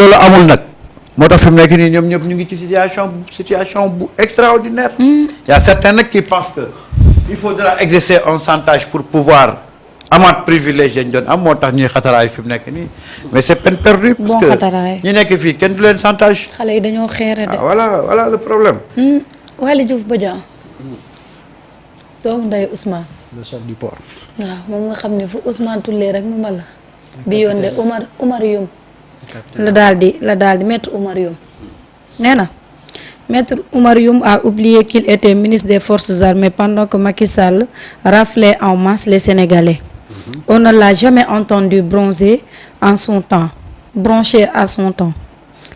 loolu amul nag moo tax fi mu nekk nii ñoom ñëpp ñu ngi ci situation bu extraordinaire. y a certains nag qui pensent que il faudra exercer un chantage pour pouvoir amaat privilège yañ doon am moo tax ñuy xataraay fi mu nekk nii mais c'est peine perdue. parce que ñi nekk fii kenn du leen chantage. xale yi dañoo xeere de. voilà le problème. Waly Diouf Bodian. doomu nday Ousmane. le chef du port. waaw moom nga xam ne fu Ousmane tullee rek mu mbala. bi yoon de Oumar Youm. la daal di maître Oumar Youm. nee na maître Oumar Youm a oublié qu'il était ministre des forces armées pendant que Macky Sall raflait en masse les Sénégalais. On ne l'a jamais entendu broncher à son temps.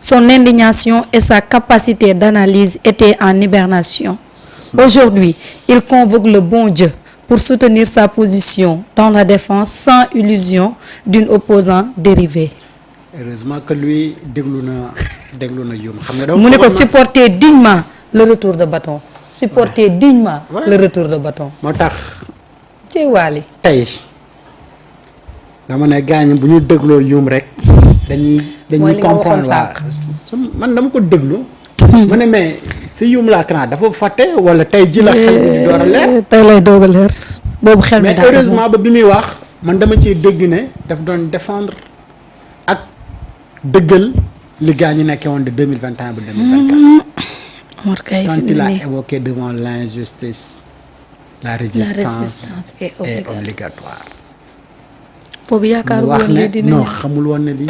Son indignation et sa capacité d'analyse étaient en hibernation. Aujourd'hui, il convoque le bon Dieu pour soutenir sa position dans la défense sans illusion d'une opposant dérivé. Heureusement que lui déglu na Youm xam nga mu ne ko supporter dignement le retour de bâton. supporter dignement le retour de bâton. moo tax. ci Waly. tey dama ne gaañ bu ñu dégloo Youm rek. dañuy comprendre man dama ko déglu. mu ne mais si Youm laa kanaa dafa fàtte wala tey ji la xel bi di door a leer. tey lay doog a leer. boobu xel mi mais heureusement ba bi muy wax man dama ciy dégg ne daf doon défendre ak dëggal li gaa ñi nekkee woon de 2021 ba 2024. quand il a évoqué devant l'injustice la résistance est obligatoire. boobu yaakaar wax ne non xamul woon ne lii.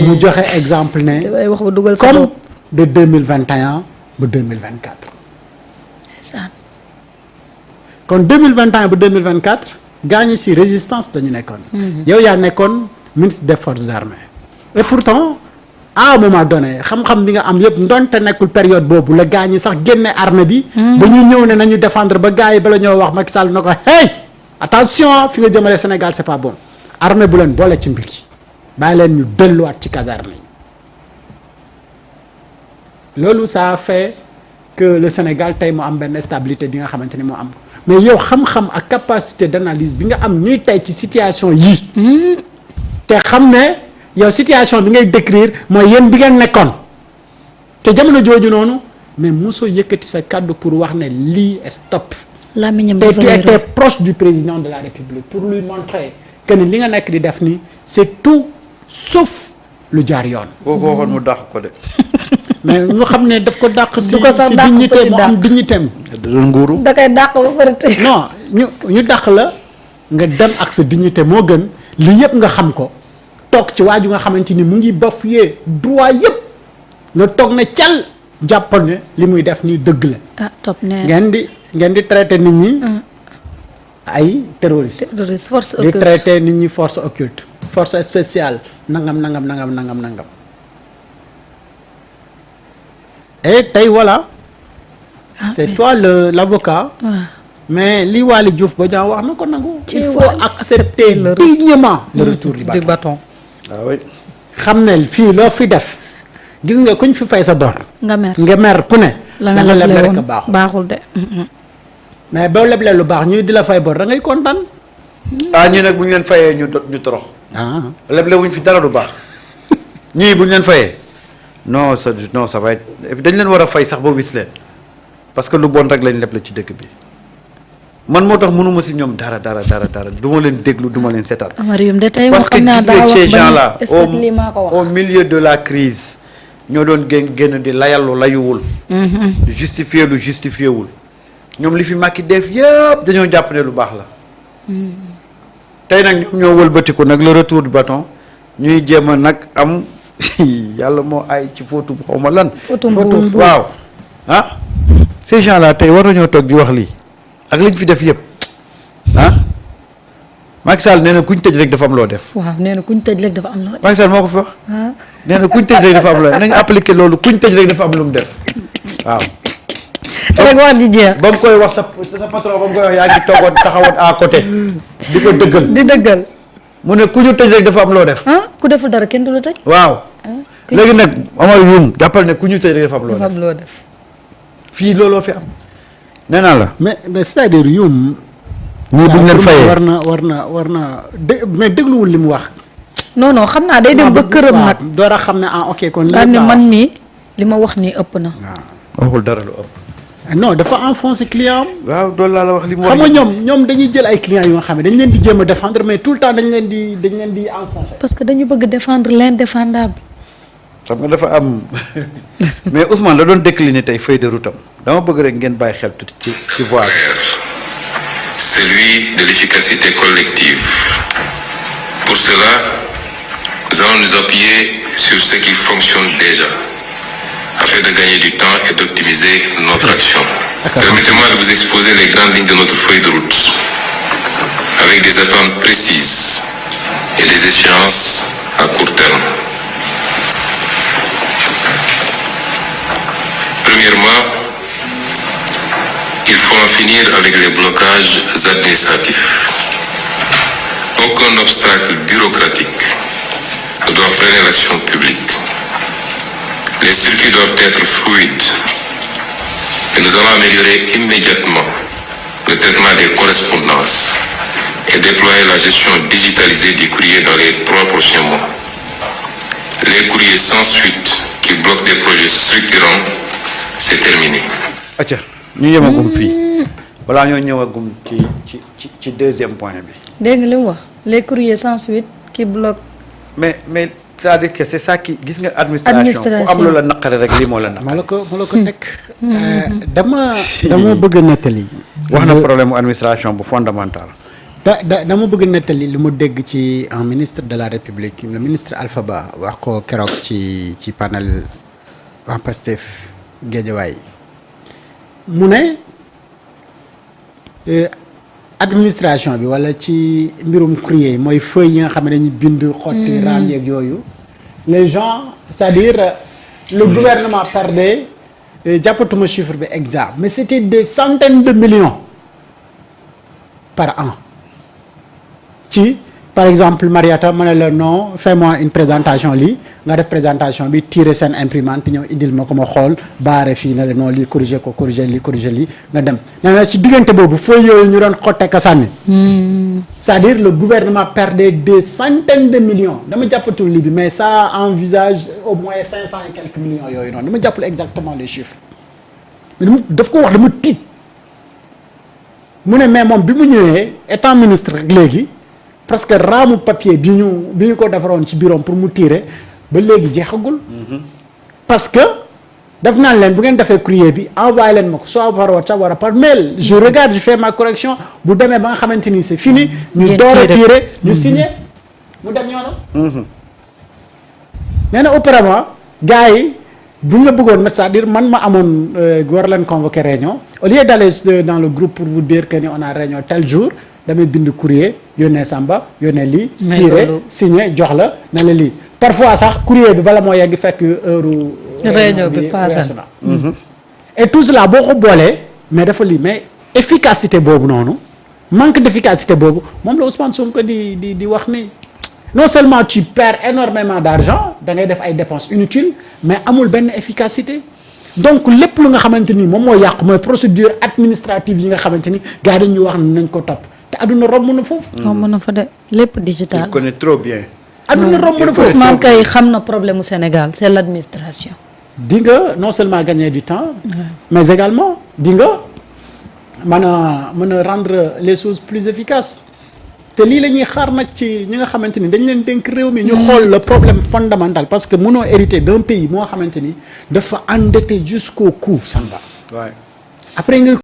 mu joxe exemple ne. wax ba dugal sa comme bopp. de 2021 ba 2024. kon 2021 ba 2024 gaa ñi ci résistance dañu nekkoon. yow yaa nekkoon ministre des forces armées. et pourtant à un moment donné xam-xam bi nga am yëpp ndonte nekkul période boobu la gaa ñi sax génne armée bi. ba ñu ñëw ne nañu défendre ba gaa yi bala ñoo wax Macky Sall na ko hey attention fi nga jëmale Sénégal c'est pas bon. armée bu leen boole ci mbir yi bàyyi leen ñu delluwaat ci caserne yi loolu ça a fait que le Sénégal tey mu am benn stabilité bi nga xamante ni moo am mais yow xam-xam ak capacité d'analyse bi nga am nii tey ci situation yii. te xam ne yow situation bi ngay décrire mooy yéen bi ngeen nekkoon te jamono jooju noonu mais mosoo yëkkati sa kàddu pour wax ne lii stop. te tu étais proche du président de la République pour lui montrer que ni li nga nekk di def nii c'est tout sauf lu jaar yoon. boo ko waxoon mu dàq ko de. mais ñu xam ne daf ko dàq. si si dignité mu am dignité am. da doon nguuru. da koy dàq ba pare. non ñu dàq la nga dem ak sa dignité moo gën lii yëpp nga xam ko toog ci waaju nga xamante ni mu ngi bafouer droit yëpp nga toog ne cal jàppal ne li muy def nii dëgg la. ah topp ne ngeen di traiter nit ñi. ay terroristes. force occulte di traiter nit ñi force occulte. force spéciale nangam. et tey voilà. c'est toi l'avocat. mais li Waly Diouf Bodian wax na ko nangu. il faut accepter dignement le retour du bâton. ah oui. xam ne fii loo fi def gis nga kuñ fi fay sa bor. nga mer ku ne. la nga leble rek baaxul de. mais boo leblee lu baax ñuy di la fay bor da ngay kontaan. ñii nag bu ñu leen fayee ñu torox. leble wuñ fi dara du baax ñii bu ñu leen fayee non ça va être et puis dañ leen war a fay sax ba wis leen parce que lu bon rek lañ leble ci dëkk bi man moo tax mënuma si ñoom dara du ma leen déglu du ma leen seetaan. Amarium de tey parce que gis nga ces gens là au au milieu de la crise ñoo doon génn di layallu layuwul. justifier lu justifié wul. ñoom li fi Macky def yëpp dañoo jàpp ne lu baax la. tey nag ñoom ñoo wëlbatiku nag le retour du bâton ñuy jéem a nag am yàlla moo ay ci fóotu xaw ma lan. fóotu waaw ah. ces gens là tey war nañoo toog di wax lii ak liñ fi def yëpp ah Macky Sall nee na kuñ tëj rek dafa am loo def. waaw nee na kuñ tëj rek dafa am loo def. Macky Sall moo ko fi wax. nee na kuñ tëj rek dafa am loo def nañu appliquer loolu kuñ tëj rek dafa am lu mu def waaw. rek wax di jeex. ba mu koy wax sa patron ba mu koy wax yaa ngi toogoon taxawoon à côté di ko dëggal. di dëggal. mu ne ku ñu tëj rek dafa am loo def. ku deful dara kenn du la tëj. waaw. léegi nag Omar Youm jàppal ne ku ñu tëj rek dafa am loo def. fii looloo fi am. nee naa la. mais c'est-à-dire Youm. ñii bu ñu leen fayee war na mais dégluwul li mu wax. non xam naa day dem ba këram nag. door a xam ne ok kon. daal ne man mii li ma wax nii ëpp na. waxul dara lu ëpp. non dafa enfoncé client am. waaw loolu laa la wax li mu wax. xam nga ñoom dañuy jël ay clients yoo xam ne dañ leen di jéem a défendre mais tout le temps dañ leen di enfoncé. parce que dañu bëgg défendre l'indéfendable. xam nga dafa am mais Ousmane la doon décliner tey feuille de route am dama bëgg rek ngeen bàyyi xel tuuti ci voie bi. Celui de l'efficacité collective. Pour cela, nous allons nous appuyer sur ce qui fonctionne déjà, afin de gagner du temps et d'optimiser notre action. Permettez-moi de vous exposer les grandes lignes de notre feuille de route, avec des attentes précises et des échéances à court terme. Premièrement, il faut en finir avec les blocages administratifs. Aucun obstacle bureaucratique ne doit freiner l'action publique. Les circuits doivent être fluides et nous allons améliorer immédiatement le traitement des correspondances et déployer la gestion digitalisée du courrier dans les 3 prochains mois. Les courriers sans suite qui bloquent des projets structurants, c'est terminé. acca ñu yemagum fii balaa ñoo ñëwagum ci deuxième point bi. dégg nga li mu wax les courriers sans suite qui bloquent. mais c'est-à-dire que c'est ça qui gis nga administration ku am lu la naqare rek lii moo la naqare. ma la ko teg. dama bëgg a nettali. wax na problème mu administration bu fondamental. dama bëgg nettali li mu dégg ci un ministre de la République le ministre Alpha Ba wax ko keroog ci panel waa Pastef Guédiawaye mu ne administration bi wala ci mbirum courrier mooy feuille yi nga xam ne dañuy bind xotti raam yeeg yooyu les gens c'est-à-dire le gouvernement perdait jàppatuma chiffre bi exact mais c'était des centaines de millions par an ci par exemple Mariata ma ne la non fais-moi une présentation lii nga def présentation bi tirer seen imprimante ñëw indil ma ko ma xool baare fii na la non lii corriger lii nga dem nee na ci diggante boobu fooy yooyu ñu doon xotte ka sànni c'est-à-dire le gouvernement perdait des centaines de millions dama jàppatul lii bi mais ça envisage au moins 500 et quelques millions yooyu noonu dama jàppale exactement les chiffres daf ko wax dama tiit mu ne mais moom bi mu ñëwee étant ministre rek léegi parce que raamu papier bi ñu ko defaroon ci bureau pour mu tirer ba léegi jeexagul. parce que def naan leen bu ngeen defee courrier bi envoyé leen ma ko soit par WhatsApp wala par mail je regarde je fais ma correction bu demee ba nga xamante ni c'est fini. ñu door a tirer ñu signé mu dem yoonam. nee na auparavant gars yi bu ñu la bëggoon mettre c'est-à-dire man ma amoon war leen convoquer réunion au lieu d'aller dans le groupe pour vous dire que ni on a réunion tel jour. damay bind courrier yónnee Samba yónnee lii. tiré signé jox la ne la lii. parfois sax courrier bi bala moo yegg fekk heure. réunion bi passé na. et tout cela boo ko boolee mais dafa lii mais efficacité boobu noonu manque d'efficacité boobu moom la Ousmane Sonko di wax ni non seulement tu perds énormément d'argent da ngay def ay dépenses inutiles mais amul benn efficacité. donc lépp lu nga xamante ni moom moo yàqu mooy procédure administrative yi nga xamante ni gars yi dañuy wax nañ ko topp. te adduna romb na foofu. romb na fa de lépp digital. il connaît trop bien. adduna romb na foofu Ousmane kay xam na problème mu Sénégal c'est l'administration. di nga non seulement gagner du temps. mais également di nga mën a rendre les choses plus efficaces. te lii la ñuy xaar nag ci ñi nga xamante ni dañ leen dénk réew mi. ñu xool le problème fondamental parce que mënoo hériter d'un pays moo xamante ni dafa endetté jusqu'au cou Samba. Ouais. après nga